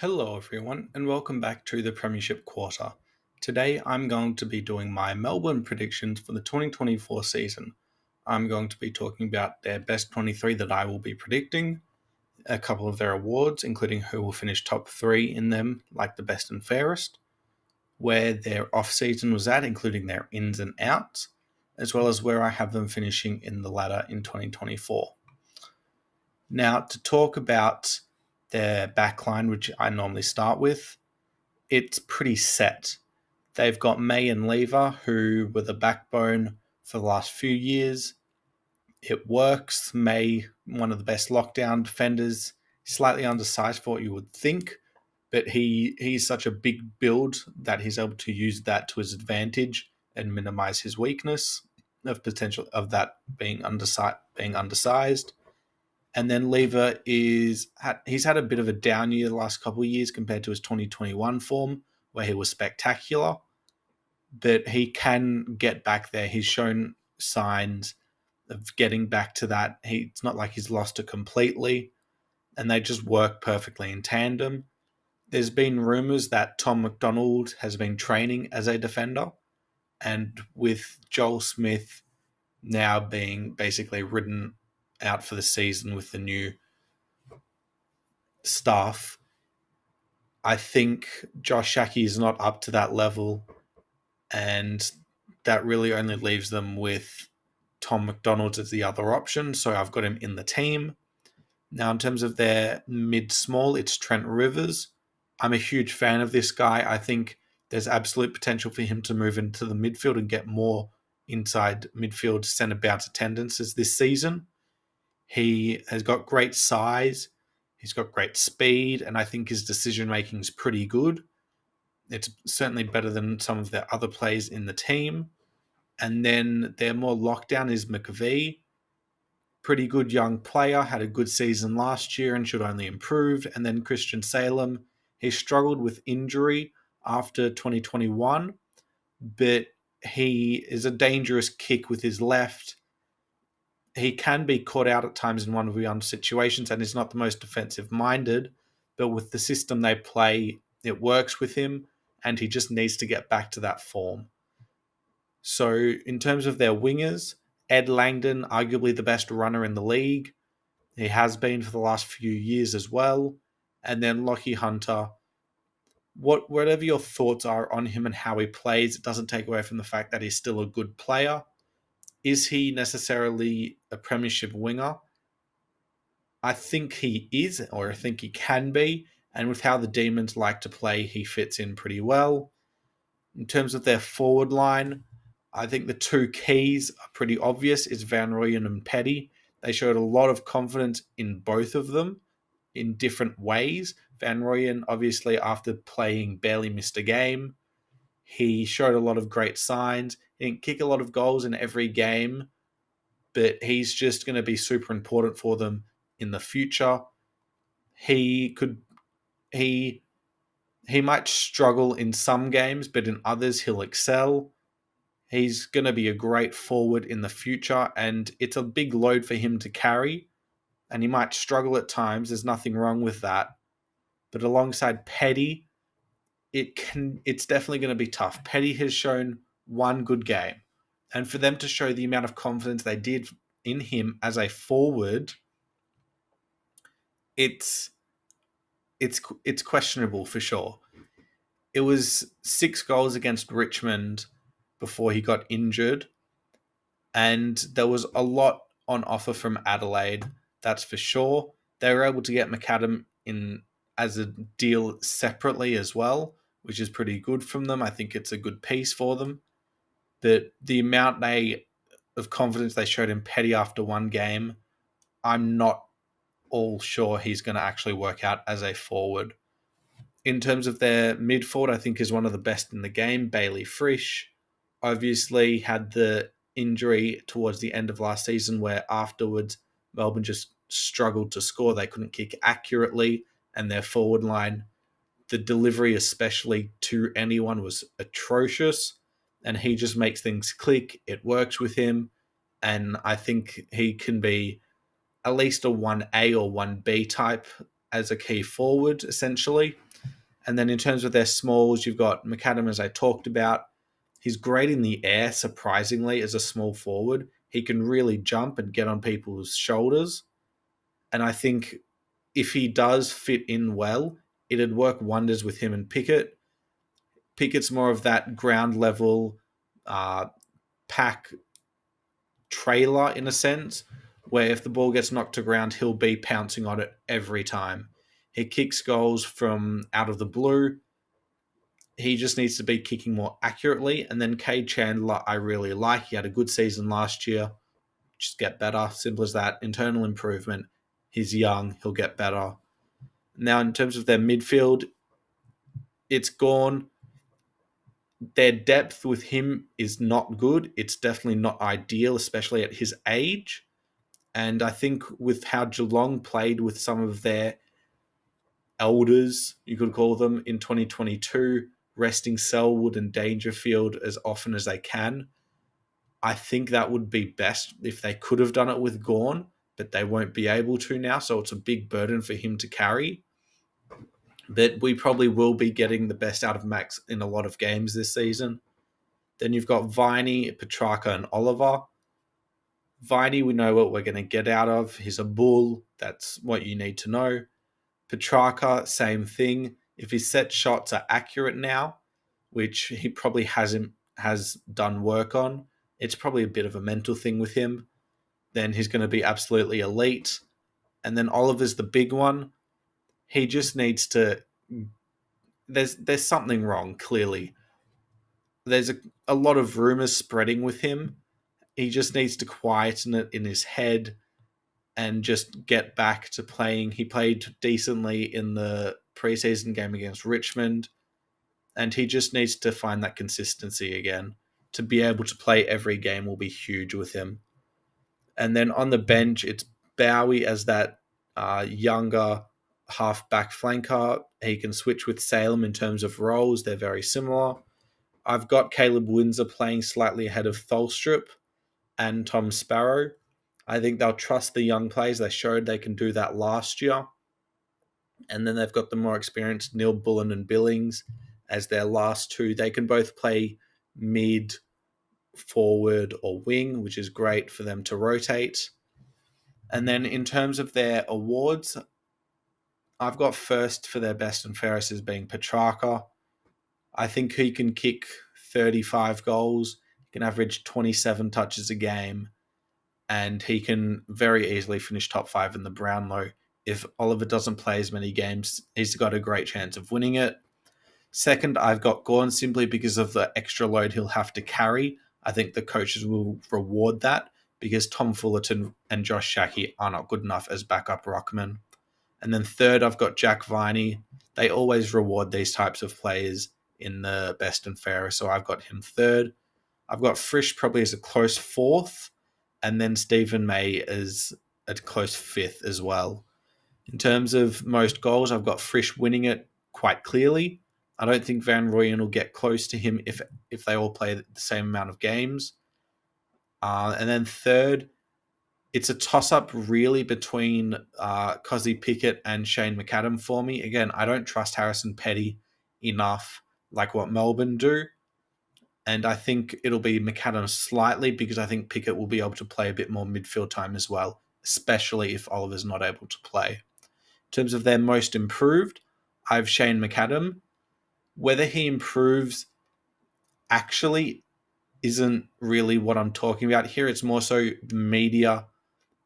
Hello, everyone, and welcome back to the Premiership Quarter. Today, I'm going to be doing my Melbourne predictions for the 2024 season. I'm going to be talking about their best 23 that I will be predicting, a couple of their awards, including who will finish top three in them, like the best and fairest, where their off season was at, including their ins and outs, as well as where I have them finishing in the ladder in 2024. Now, to talk about their backline, which I normally start with, it's pretty set. They've got May and Lever, who were the backbone for the last few years. It works. May, one of the best lockdown defenders, slightly undersized for what you would think, but he's such a big build that he's able to use that to his advantage and minimize his weakness of potential of that being undersized. And then Lever he's had a bit of a down year the last couple of years compared to his 2021 form, where he was spectacular. But he can get back there. He's shown signs of getting back to that. It's not like he's lost it completely, and they just work perfectly in tandem. There's been rumours that Tom McDonald has been training as a defender, and with Joel Smith now being basically ridden out for the season with the new staff, I think Josh Shackey is not up to that level, and that really only leaves them with Tom McDonald as the other option. So I've got him in the team. Now, in terms of their mid-small, it's Trent Rivers. I'm a huge fan of this guy. I think there's absolute potential for him to move into the midfield and get more inside midfield centre bounce attendances this season. He has got great size. He's got great speed, and I think his decision making is pretty good. It's certainly better than some of the other players in the team. And then their more lockdown is McVee. Pretty good young player, had a good season last year and should only improve. And then Christian Salem, he struggled with injury after 2021, but he is a dangerous kick with his left. He can be caught out at times in 1v1 situations and is not the most defensive minded, but with the system they play, it works with him, and he just needs to get back to that form. So, in terms of their wingers, Ed Langdon, arguably the best runner in the league. He has been for the last few years as well. And then Lockie Hunter. Whatever your thoughts are on him and how he plays, it doesn't take away from the fact that he's still a good player. Is he necessarily a premiership winger? I think he is, or I think he can be. And with how the Demons like to play, he fits in pretty well. In terms of their forward line, I think the two keys are pretty obvious. Is Van Rooyen and Petty. They showed a lot of confidence in both of them in different ways. Van Rooyen, obviously, after playing, barely missed a game. He showed a lot of great signs. He didn't kick a lot of goals in every game, but he's just going to be super important for them in the future. He could he he might struggle in some games, but in others he'll excel. He's going to be a great forward in the future, and it's a big load for him to carry, and he might struggle at times. There's nothing wrong with that. But alongside Petty, it's definitely going to be tough. Petty has shown one good game, and for them to show the amount of confidence they did in him as a forward, it's it's questionable for sure. It was 6 goals against Richmond before he got injured, and there was a lot on offer from Adelaide, that's for sure. They were able to get McAdam in as a deal separately as well, which is pretty good from them. I think it's a good piece for them. But the amount of confidence they showed in Petty after one game, I'm not all sure he's going to actually work out as a forward. In terms of their midfield, I think is one of the best in the game. Bailey Frisch obviously had the injury towards the end of last season where afterwards Melbourne just struggled to score. They couldn't kick accurately, and their forward line, the delivery especially to anyone, was atrocious, and he just makes things click. It works with him, and I think he can be at least a 1A or 1B type as a key forward, essentially. And then in terms of their smalls, you've got McAdam, as I talked about. He's great in the air, surprisingly, as a small forward. He can really jump and get on people's shoulders. And I think if he does fit in well, it'd work wonders with him and Pickett. Pickett's more of that ground level uh, pack trailer in a sense, where if the ball gets knocked to ground, he'll be pouncing on it every time. He kicks goals from out of the blue. He just needs to be kicking more accurately. And then Cade Chandler, I really like. He had a good season last year. Just get better. Simple as that. Internal improvement. He's young. He'll get better. Now, in terms of their midfield, it's gone. Their depth with him is not good. It's definitely not ideal, especially at his age. And I think with how Geelong played with some of their elders, you could call them, in 2022, resting Selwood and Dangerfield as often as they can, I think that would be best if they could have done it with Gawn, but they won't be able to now. So it's a big burden for him to carry. But we probably will be getting the best out of Max in a lot of games this season. Then you've got Viney, Petrarca, and Oliver. Viney, we know what we're going to get out of. He's a bull. That's what you need to know. Petrarca, same thing. If his set shots are accurate now, which he probably has done work on, it's probably a bit of a mental thing with him, then he's going to be absolutely elite. And then Oliver's the big one. He just needs to. There's something wrong, clearly. There's a lot of rumors spreading with him. He just needs to quieten it in his head and just get back to playing. He played decently in the preseason game against Richmond, and he just needs to find that consistency again. To be able to play every game will be huge with him. And then on the bench, it's Bowie as that younger half-back flanker. He can switch with Salem in terms of roles. They're very similar. I've got Caleb Windsor playing slightly ahead of Tholstrup and Tom Sparrow. I think they'll trust the young players. They showed they can do that last year. And then they've got the more experienced Neil Bullen and Billings as their last two. They can both play mid, forward, or wing, which is great for them to rotate. And then in terms of their awards, I've got first for their best and fairest as being Petrarca. I think he can kick 35 goals. He can average 27 touches a game. And he can very easily finish top 5 in the Brownlow. If Oliver doesn't play as many games, he's got a great chance of winning it. Second, I've got Gawn simply because of the extra load he'll have to carry. I think the coaches will reward that because Tom Fullerton and Josh Shackey are not good enough as backup ruckmen. And then third, I've got Jack Viney. They always reward these types of players in the best and fairest, so I've got him third. I've got Frisch probably as a close fourth, and then Stephen May as a close fifth as well. In terms of most goals, I've got Frisch winning it quite clearly. I don't think Van Rooyen will get close to him if they all play the same amount of games. And then third, it's a toss-up really between Cozzy Pickett and Shane McAdam for me. Again, I don't trust Harrison Petty enough like what Melbourne do. And I think it'll be McAdam slightly because I think Pickett will be able to play a bit more midfield time as well, especially if Oliver's not able to play. In terms of their most improved, I have Shane McAdam. Whether he improves actually isn't really what I'm talking about here. It's more so the media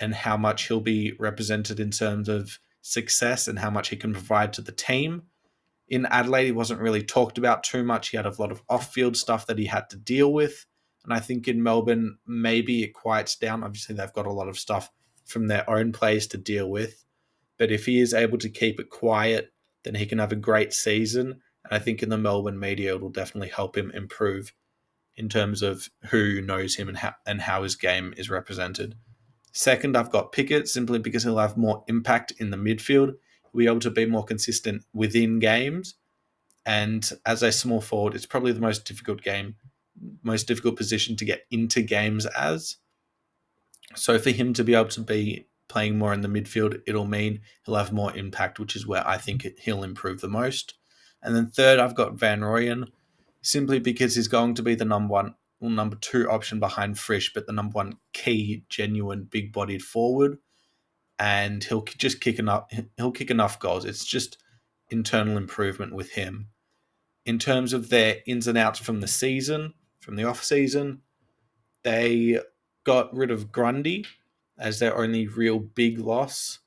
and how much he'll be represented in terms of success and how much he can provide to the team. In Adelaide, he wasn't really talked about too much. He had a lot of off-field stuff that he had to deal with. And I think in Melbourne, maybe it quiets down. Obviously, they've got a lot of stuff from their own players to deal with. But if he is able to keep it quiet, then he can have a great season. And I think in the Melbourne media, it will definitely help him improve in terms of who knows him and how his game is represented. Second, I've got Pickett simply because he'll have more impact in the midfield. He'll be able to be more consistent within games. And as a small forward, it's probably the most difficult position to get into games as. So for him to be able to be playing more in the midfield, it'll mean he'll have more impact, which is where I think he'll improve the most. And then third, I've got Van Rooyen, simply because he's going to be the number two option behind Frisch, but the number one key, genuine, big-bodied forward. And he'll just kick enough goals. It's just internal improvement with him. In terms of their ins and outs from the season, from the off season, they got rid of Grundy as their only real big loss.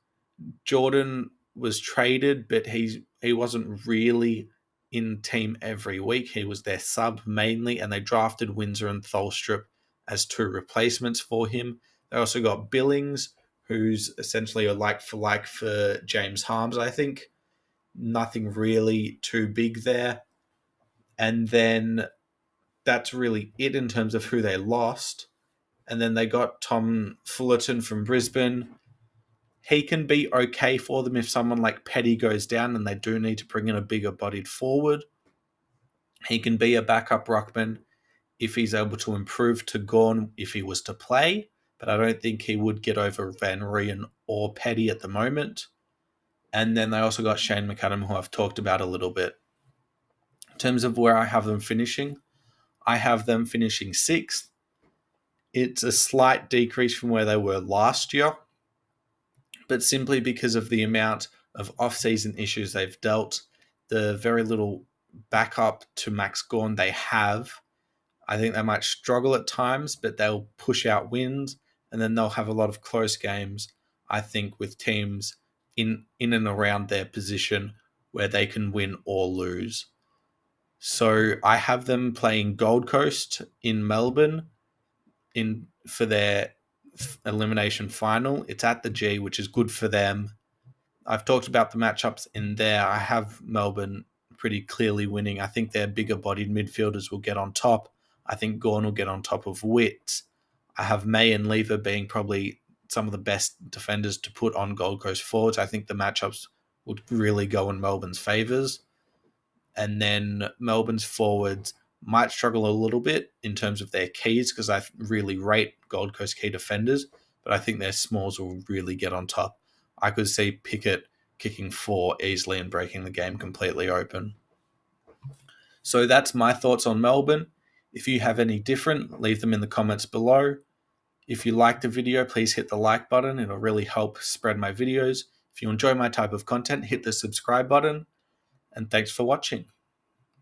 Jordan was traded, but he wasn't really in team every week. He was their sub mainly, and they drafted Windsor and Tholstrup as two replacements for him. They also got Billings, who's essentially a like for James Harms, I think. Nothing really too big there. And then that's really it in terms of who they lost. And then they got Tom Fullerton from Brisbane. He can be okay for them if someone like Petty goes down and they do need to bring in a bigger bodied forward. He can be a backup ruckman if he's able to improve to Gawn if he was to play, but I don't think he would get over Van Rooyen or Petty at the moment. And then they also got Shane McAdam, who I've talked about a little bit. In terms of where I have them finishing, I have them finishing sixth. It's a slight decrease from where they were last year, but simply because of the amount of off-season issues they've dealt, the very little backup to Max Gawn they have. I think they might struggle at times, but they'll push out wins, and then they'll have a lot of close games, I think, with teams in and around their position where they can win or lose. So I have them playing Gold Coast in Melbourne for their elimination final. It's at the G, which is good for them. I've talked about the matchups in there. I have Melbourne pretty clearly winning. I think their bigger bodied midfielders will get on top. I think Gawn will get on top of Witt. I have May and Lever being probably some of the best defenders to put on Gold Coast forwards. I think the matchups would really go in Melbourne's favours. And then Melbourne's forwards might struggle a little bit in terms of their keys because I really rate Gold Coast key defenders, but I think their smalls will really get on top. I could see Pickett kicking 4 easily and breaking the game completely open. So that's my thoughts on Melbourne. If you have any different, leave them in the comments below. If you like the video, please hit the like button. It'll really help spread my videos. If you enjoy my type of content, hit the subscribe button. And thanks for watching.